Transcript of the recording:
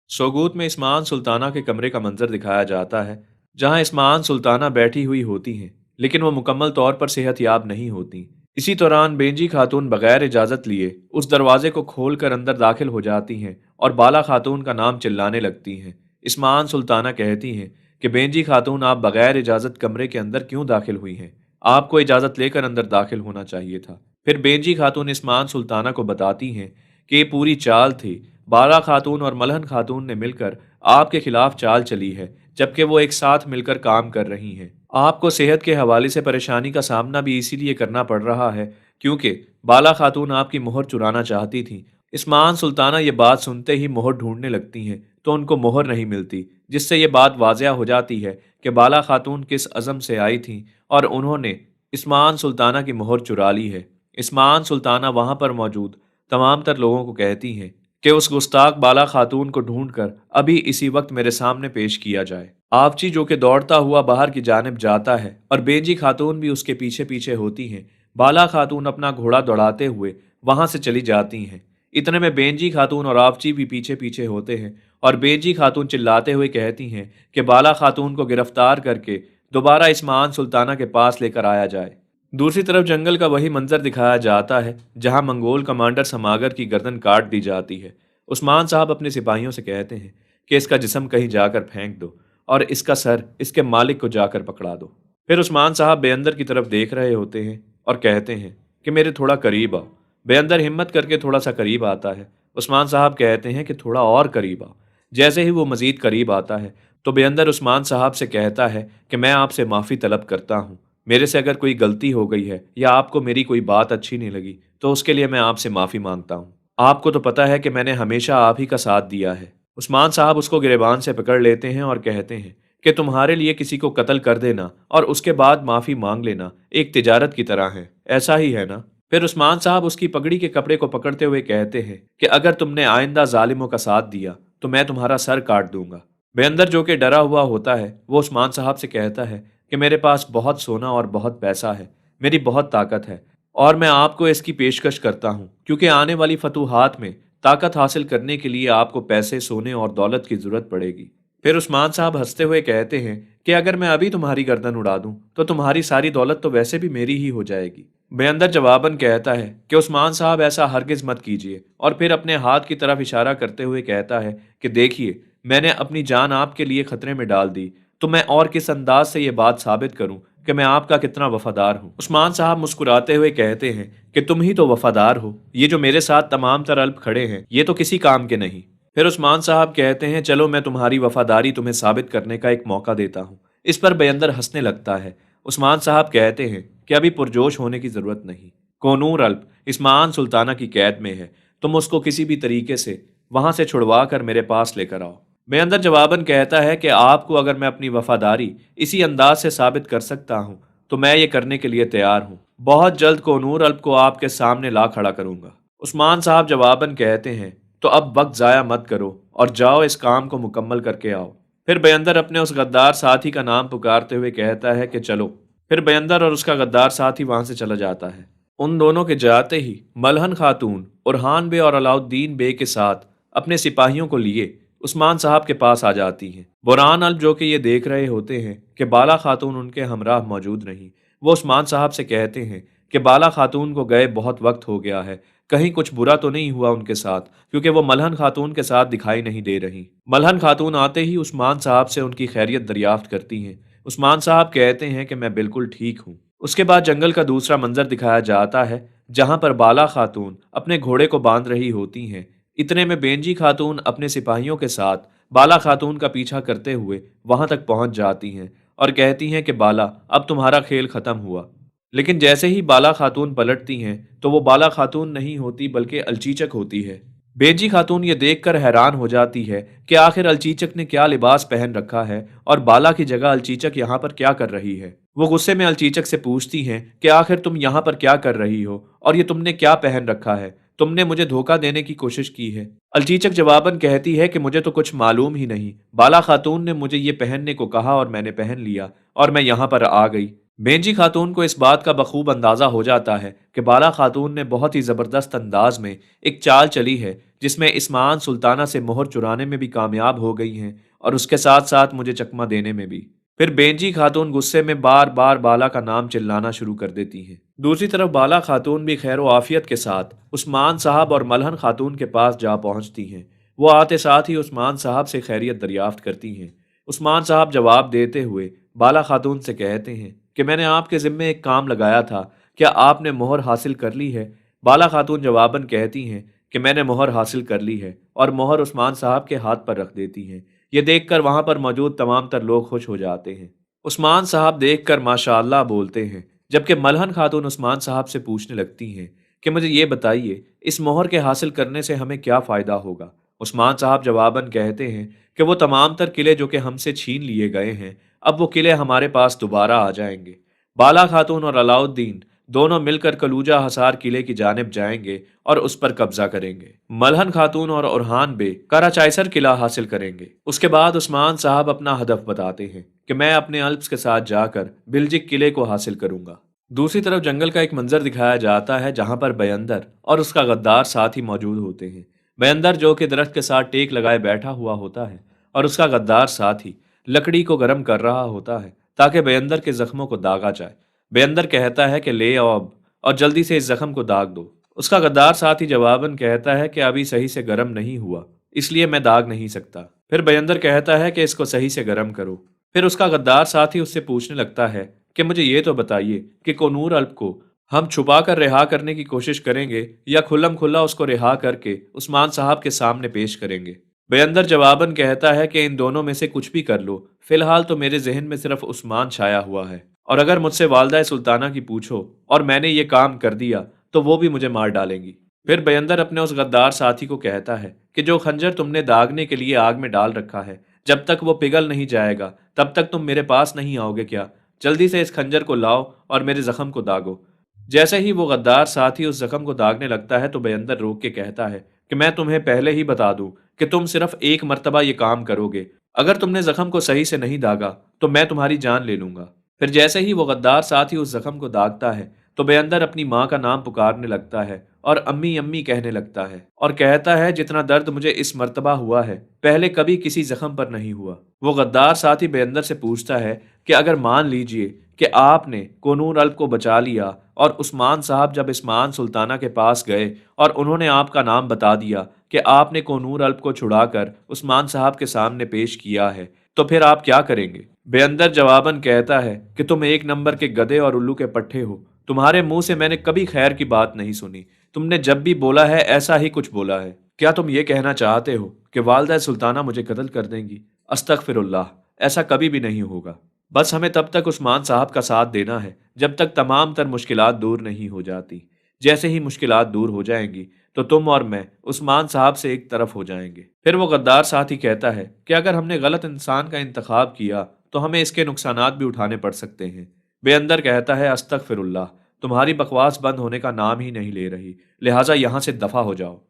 सोगूत में इस्मान सुल्ताना के कमरे का मंजर दिखाया जाता है, जहां इस्मान सुल्ताना बैठी हुई होती हैं, लेकिन वो मुकम्मल तौर पर सेहतयाब नहीं होती। इसी दौरान बेंजी खातून बगैर इजाज़त लिए उस दरवाजे को खोलकर अंदर दाखिल हो जाती हैं और बाला खातून का नाम चिल्लाने लगती हैं। इस्मान सुल्ताना कहती हैं कि बेंजी खातून, आप बगैर इजाज़त कमरे के अंदर क्यों दाखिल हुई हैं? आपको इजाज़त लेकर अंदर दाखिल होना चाहिए था। फिर बेंजी खातून इस्मान सुल्ताना को बताती हैं कि ये पूरी चाल थी। बाला खातून और मलहन खातून ने मिलकर आपके खिलाफ चाल चली है, जबकि वो एक साथ मिलकर काम कर रही हैं। आपको सेहत के हवाले से परेशानी का सामना भी इसीलिए करना पड़ रहा है क्योंकि बाला खातून आपकी मोहर चुराना चाहती थी। इस्मान सुल्ताना ये बात सुनते ही मोहर ढूंढने लगती हैं, तो उनको मोहर नहीं मिलती, जिससे ये बात वाज़िया हो जाती है कि बाला खातून किस अज़म से आई थी और उन्होंने इस्मान सुल्ताना की मोहर चुरा ली है। इस्मान सुल्ताना वहाँ पर मौजूद तमाम तर लोगों को कहती हैं कि उस गुस्ताख बाला खातून को ढूंढकर अभी इसी वक्त मेरे सामने पेश किया जाए। आवची, जो कि दौड़ता हुआ बाहर की जानिब जाता है और बेंजी खातून भी उसके पीछे पीछे होती हैं, बाला खातून अपना घोड़ा दौड़ाते हुए वहां से चली जाती हैं। इतने में बेंजी खातून और आवची भी पीछे पीछे होते हैं और बेंजी खातून चिल्लाते हुए कहती हैं कि बाला खातून को गिरफ्तार करके दोबारा इस्मान सुल्ताना के पास लेकर आया जाए। दूसरी तरफ जंगल का वही मंजर दिखाया जाता है जहां मंगोल कमांडर समागर की गर्दन काट दी जाती है। उस्मान साहब अपने सिपाहियों से कहते हैं कि इसका जिस्म कहीं जाकर फेंक दो और इसका सर इसके मालिक को जाकर पकड़ा दो। फिर उस्मान साहब बेअंदर की तरफ देख रहे होते हैं और कहते हैं कि मेरे थोड़ा करीब आओ। बेअंदर हिम्मत करके थोड़ा सा करीब आता है। उस्मान साहब कहते हैं कि थोड़ा और करीब आओ। जैसे ही वो मजीद करीब आता है तो बेअंदर उस्मान साहब से कहता है कि मैं आपसे माफ़ी तलब करता हूँ। मेरे से अगर कोई गलती हो गई है या आपको मेरी कोई बात अच्छी नहीं लगी तो उसके लिए मैं आपसे माफ़ी मांगता हूँ। आपको तो पता है कि मैंने हमेशा आप ही का साथ दिया है। उस्मान साहब उसको गिरेबान से पकड़ लेते हैं और कहते हैं कि तुम्हारे लिए किसी को कत्ल कर देना और उसके बाद माफ़ी मांग लेना एक तिजारत की तरह है, ऐसा ही है ना? फिर उस्मान साहब उसकी पगड़ी के कपड़े को पकड़ते हुए कहते हैं कि अगर तुमने आइंदा जालिमों का साथ दिया तो मैं तुम्हारा सर काट दूंगा। बेअंदर, जो कि डरा हुआ होता है, वो उस्मान साहब से कहता है कि मेरे पास बहुत सोना और बहुत पैसा है, मेरी बहुत ताकत है और मैं आपको इसकी पेशकश करता हूँ क्योंकि आने वाली फतूहात में ताकत हासिल करने के लिए आपको पैसे, सोने और दौलत की जरूरत पड़ेगी। फिर उस्मान साहब हंसते हुए कहते हैं कि अगर मैं अभी तुम्हारी गर्दन उड़ा दूं तो तुम्हारी सारी दौलत तो वैसे भी मेरी ही हो जाएगी। बेअंदर जवाबन कहता है कि उस्मान साहब ऐसा हरगिज मत कीजिए और फिर अपने हाथ की तरफ इशारा करते हुए कहता है कि देखिए, मैंने अपनी जान आपके लिए खतरे में डाल दी, तो मैं और किस अंदाज से ये बात साबित करूं कि मैं आपका कितना वफादार हूं। उस्मान साहब मुस्कुराते हुए कहते हैं कि तुम ही तो वफादार हो, ये जो मेरे साथ तमाम तर अल्प खड़े हैं ये तो किसी काम के नहीं। फिर उस्मान साहब कहते हैं चलो मैं तुम्हारी वफादारी तुम्हें साबित करने का एक मौका देता हूँ। इस पर बेअंदर हंसने लगता है। उस्मान साहब कहते हैं कि अभी पुरजोश होने की जरूरत नहीं। कोनूर अल्प इस्मान सुल्ताना की कैद में है, तुम उसको किसी भी तरीके से वहां से छुड़वा कर मेरे पास लेकर आओ। बेअंदर जवाबन कहता है कि आपको अगर मैं अपनी वफादारी इसी अंदाज से साबित कर सकता हूँ तो मैं ये करने के लिए तैयार हूँ। बहुत जल्द कोनूर अल्प को आपके सामने ला खड़ा करूंगा। उस्मान साहब जवाबन कहते हैं तो अब वक्त ज़ाया मत करो और जाओ इस काम को मुकम्मल करके आओ। फिर बेअंदर अपने उस गद्दार साथी का नाम पुकारते हुए कहता है कि चलो। फिर बेअंदर और उसका गद्दार साथी वहां से चला जाता है। उन दोनों के जाते ही मलहन खातून उरहान बे और अलाउद्दीन बे के साथ अपने सिपाहियों को लिए उस्मान साहब के पास आ जाती हैं। बुरहान अल्प, जो कि ये देख रहे होते हैं कि बाला खातून उनके हमराह मौजूद नहीं, वो उस्मान साहब से कहते हैं कि बाला खातून को गए बहुत वक्त हो गया है, कहीं कुछ बुरा तो नहीं हुआ उनके साथ, क्योंकि वो मलहन खातून के साथ दिखाई नहीं दे रही। मलहन खातून आते ही उस्मान साहब से उनकी खैरियत दरियाफ्त करती हैं। उस्मान साहब कहते हैं कि मैं बिल्कुल ठीक हूँ। उसके बाद जंगल का दूसरा मंजर दिखाया जाता है जहां पर बाला खातून अपने घोड़े को बांध रही होती हैं। इतने में बेंजी खातून अपने सिपाहियों के साथ बाला खातून का पीछा करते हुए वहां तक पहुंच जाती हैं और कहती हैं कि बाला, अब तुम्हारा खेल खत्म हुआ। लेकिन जैसे ही बाला खातून पलटती हैं तो वो बाला खातून नहीं होती बल्कि अलचीचक होती है। बेंजी खातून ये देखकर हैरान हो जाती है कि आखिर अलचीचक ने क्या लिबास पहन रखा है और बाला की जगह अलचीचक यहाँ पर क्या कर रही है। वो गुस्से में अलचीचक से पूछती हैं कि आखिर तुम यहाँ पर क्या कर रही हो और ये तुमने क्या पहन रखा है, तुमने मुझे धोखा देने की कोशिश की है। अलचीचक जवाबन कहती है कि मुझे तो कुछ मालूम ही नहीं, बाला खातून ने मुझे ये पहनने को कहा और मैंने पहन लिया और मैं यहाँ पर आ गई। बेंजी खातून को इस बात का बखूब अंदाजा हो जाता है कि बाला खातून ने बहुत ही जबरदस्त अंदाज में एक चाल चली है जिसमें इस्मान सुल्ताना से मोहर चुराने में भी कामयाब हो गई हैं और उसके साथ साथ मुझे चकमा देने में भी। फिर बेंजी खातून गुस्से में बार बार बाला का नाम चिल्लाना शुरू कर देती हैं। दूसरी तरफ बाला खातून भी खैर आफियत के साथ उस्मान साहब और मलहन खातून के पास जा पहुंचती हैं। वो आते साथ ही उस्मान साहब से खैरियत दरियाफ्त करती हैं। उस्मान साहब जवाब देते हुए बाला खातून से कहते हैं कि मैंने आपके ज़िम्मे एक काम लगाया था, क्या आपने मोहर हासिल कर ली है? बाला खातून जवाबन कहती हैं कि मैंने मोहर हासिल कर ली है, और मोहर उस्मान साहब के हाथ पर रख देती हैं। ये देखकर वहां पर मौजूद तमाम तर लोग खुश हो जाते हैं। उस्मान साहब देखकर माशाअल्लाह बोलते हैं, जबकि मलहन खातून उस्मान साहब से पूछने लगती हैं कि मुझे ये बताइए, इस मोहर के हासिल करने से हमें क्या फ़ायदा होगा? उस्मान साहब जवाबन कहते हैं कि वो तमाम तर किले जो कि हमसे छीन लिए गए हैं, अब वो किले हमारे पास दोबारा आ जाएंगे। बाला खातून और अलाउद्दीन दोनों मिलकर कलूजा हसार किले की जानिब जाएंगे और उस पर कब्जा करेंगे। मलहन खातून और उरहान बे कराचाइसर किला हासिल करेंगे। उसके बाद उस्मान साहब अपना हदफ बताते हैं कि मैं अपने अल्प्स के साथ जाकर बिल्जिक किले को हासिल करूंगा। दूसरी तरफ जंगल का एक मंजर दिखाया जाता है जहां पर बयंदर और उसका गद्दार साथ ही मौजूद होते हैं। बयंदर जो कि दरख्त के साथ टेक लगाए बैठा हुआ होता है और उसका गद्दार साथ ही लकड़ी को गर्म कर रहा होता है ताकि बयंदर के जख्मों को दागा जाए। बयंदर कहता है कि ले आओ अब, और जल्दी से इस जख्म को दाग दो। उसका गद्दार साथ ही जवाबन कहता है कि अभी सही से गर्म नहीं हुआ, इसलिए मैं दाग नहीं सकता। फिर बयंदर कहता है कि इसको सही से गर्म करो। फिर उसका गद्दार साथ ही उससे पूछने लगता है कि मुझे ये तो बताइए कि कोनूर अल्प को हम छुपा कर रिहा करने की कोशिश करेंगे या खुल्लम खुल्ला उसको रिहा करके उस्मान साहब के सामने पेश करेंगे। बयंदर जवाबन कहता है कि इन दोनों में से कुछ भी कर लो, फिलहाल तो मेरे जहन में सिर्फ उस्मान छाया हुआ है, और अगर मुझसे वालदा सुल्ताना की पूछो और मैंने ये काम कर दिया तो वो भी मुझे मार डालेंगी। फिर बयंदर अपने उस गद्दार साथी को कहता है कि जो खंजर तुमने दागने के लिए आग में डाल रखा है, जब तक वो पिघल नहीं जाएगा तब तक तुम मेरे पास नहीं आओगे क्या? जल्दी से इस खंजर को लाओ और मेरे जख्म को दागो। जैसे ही वो गद्दार साथी उस जख्म को दागने लगता है तो बयंदर रोक के कहता है कि मैं तुम्हें पहले ही बता दूं कि तुम सिर्फ एक मर्तबा ये काम करोगे। अगर तुमने जख्म को सही से नहीं दागा तो मैं तुम्हारी जान ले लूंगा। फिर जैसे ही वो गद्दार साथी उस जख्म को दागता है तो बयंदर अपनी माँ का नाम पुकारने लगता है और अम्मी अम्मी कहने लगता है और कहता है जितना दर्द मुझे इस मर्तबा हुआ है पहले कभी किसी जख्म पर नहीं हुआ। वो गद्दार साथी बयंदर से पूछता है कि अगर मान लीजिए कि आपने कोनूर अल्प को बचा लिया और उस्मान साहब जब इस्मान सुल्ताना के पास गए और उन्होंने आपका नाम बता दिया कि आपने कोनूर अल्प को छुड़ाकर उस्मान साहब के सामने पेश किया है, तो फिर आप क्या करेंगे? बेअंदर जवाबन कहता है कि तुम एक नंबर के गधे और उल्लू के पट्टे हो। तुम्हारे मुंह से मैंने कभी खैर की बात नहीं सुनी। तुमने जब भी बोला है ऐसा ही कुछ बोला है। क्या तुम ये कहना चाहते हो कि वालदा सुल्ताना मुझे कत्ल कर देंगी? अस्तगफिरुल्लाह, ऐसा कभी भी नहीं होगा। बस हमें तब तक उस्मान साहब का साथ देना है जब तक तमाम तर मुश्किलात दूर नहीं हो जाती। जैसे ही मुश्किलात दूर हो जाएंगी तो तुम और मैं उस्मान साहब से एक तरफ हो जाएंगे। फिर वो गद्दार साथी कहता है कि अगर हमने गलत इंसान का इंतखाब किया तो हमें इसके नुकसानात भी उठाने पड़ सकते हैं। बेअंदर कहता है अस्तगफिरुल्लाह, तुम्हारी बकवास बंद होने का नाम ही नहीं ले रही, लिहाजा यहाँ से दफा हो जाओ।